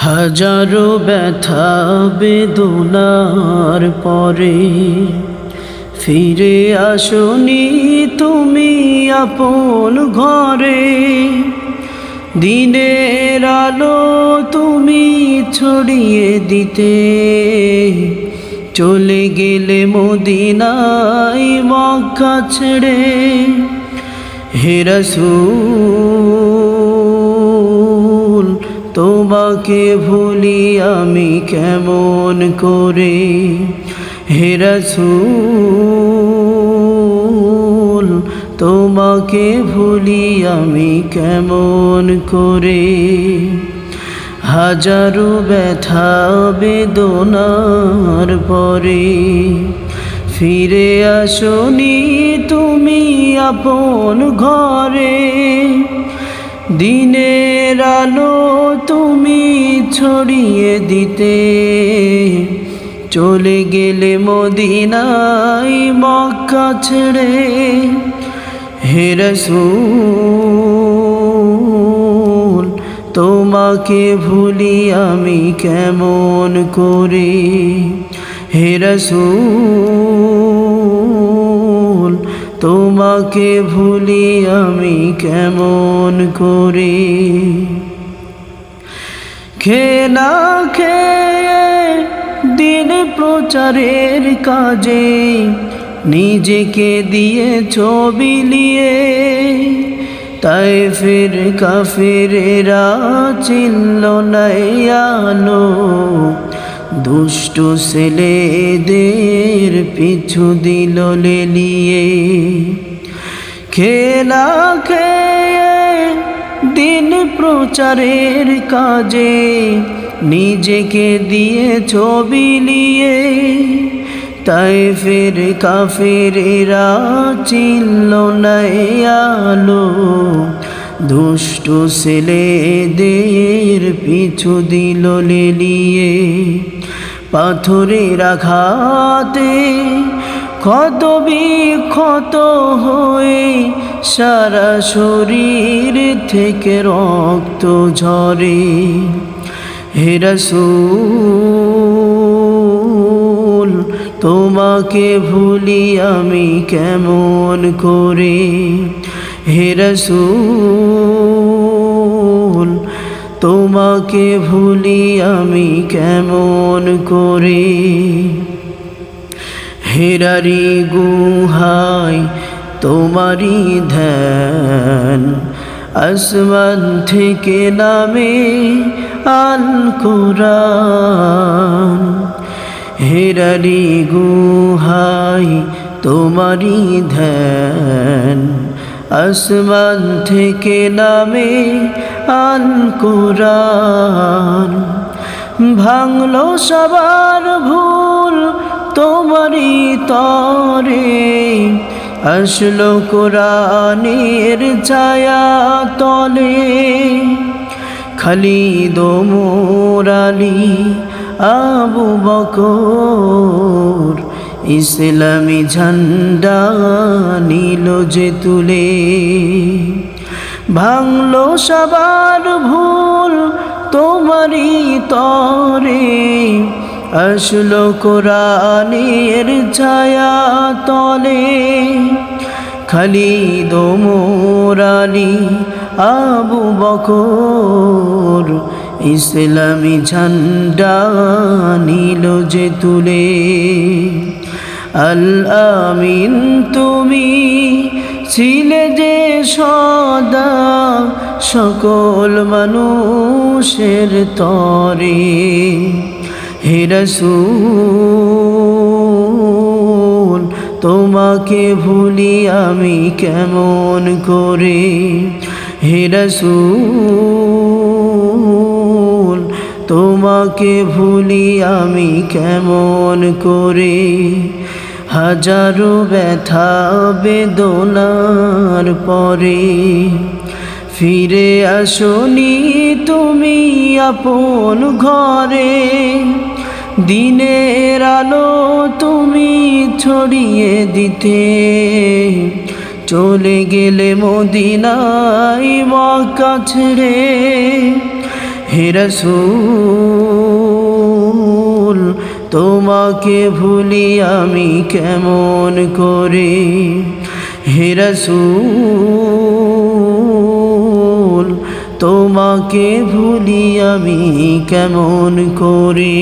হাজারো ব্যথা বেদনার পরে ফিরে আসনি তুমি আপন ঘরে। দিনের আলো তুমি ছড়িয়ে দিতে চলে গেলে মদিনায় মক্কা ছেড়ে। হে রাসূল তোমাকে ভুলি আমি কেমন করে। হে রাসূল তোমাকে ভুলি আমি কেমন করে। হাজারো ব্যথা বেদনার পরে ফিরে আসনি তুমি আপন ঘরে। দিনের আলো তুমি ছড়িয়ে দিতে চলে গেলে মদিনায় মক্কা ছেড়ে। হে রাসূল তোমাকে ভুলি আমি কেমন করে। হে রাসূল তোমাকে ভুলি আমি কেমন করে। খেনা খেয়ে দিন প্রচারের কাজে নিজেকে দিয়েছ বিলিয়ে। তায়েফের কাফেরেরা চিনল না আলো, দুষ্ট ছেলেদের পিছু দিল লেলিয়ে। খেলা খেয়ে দিন প্রচারের কাজে নিজেকে দিয়েছ বিলিয়ে। তায়েফের কাফেরেরা চিনল না আলো, দুষ্ট ছেলেদের পিছু দিল লেলিয়ে। পাথরের আঘাতে ক্ষত বিক্ষত হয়ে সারা শরীর থেকে রক্ত ঝরে। হে রাসূল তোমাকে ভুলি আমি কেমন করে। হে রাসূল তোমাকে ভুলি আমি কেমন করে। হেরারি গুহায় তোমারি ধ্যান, আসমান থেকে নামে আল কুরআন। হেরারি গুহায় তোমারি ধ্যান, আসমান থেকে নামে আল কুরআন। ভাঙলো সবার ভুল তোমারি তরে, আসলো কোরআনের ছায়া তলে। খালিদ ওমর আলী আবু বকর ইসলামী ঝান্ডা নিল যে তুলে। ভাঙলো সবার ভুল তোমারি তরে, আসলো কোরআনের ছায়া তলে। খালিদ ওমর আলী আবু বকর ইসলামী ঝান্ডা নিল যে তুলে। আল আমিন তুমি ছিলে যে সদা সকল মানুষের তরে। হে রাসূল তোমাকে ভুলি আমি কেমন করে। হে রাসূল তোমাকে ভুলি আমি কেমন করে। হাজারো ব্যথা বেদনার পরে ফিরে আসনি তুমি আপন ঘরে। দিনের আলো তুমি ছড়িয়ে দিতে চলে গেলে মদিনায় মক্কা ছেড়ে। হে রাসূল তোমাকে ভুলি আমি কেমন করে, হে রাসূল তোমাকে ভুলি আমি কেমন করে।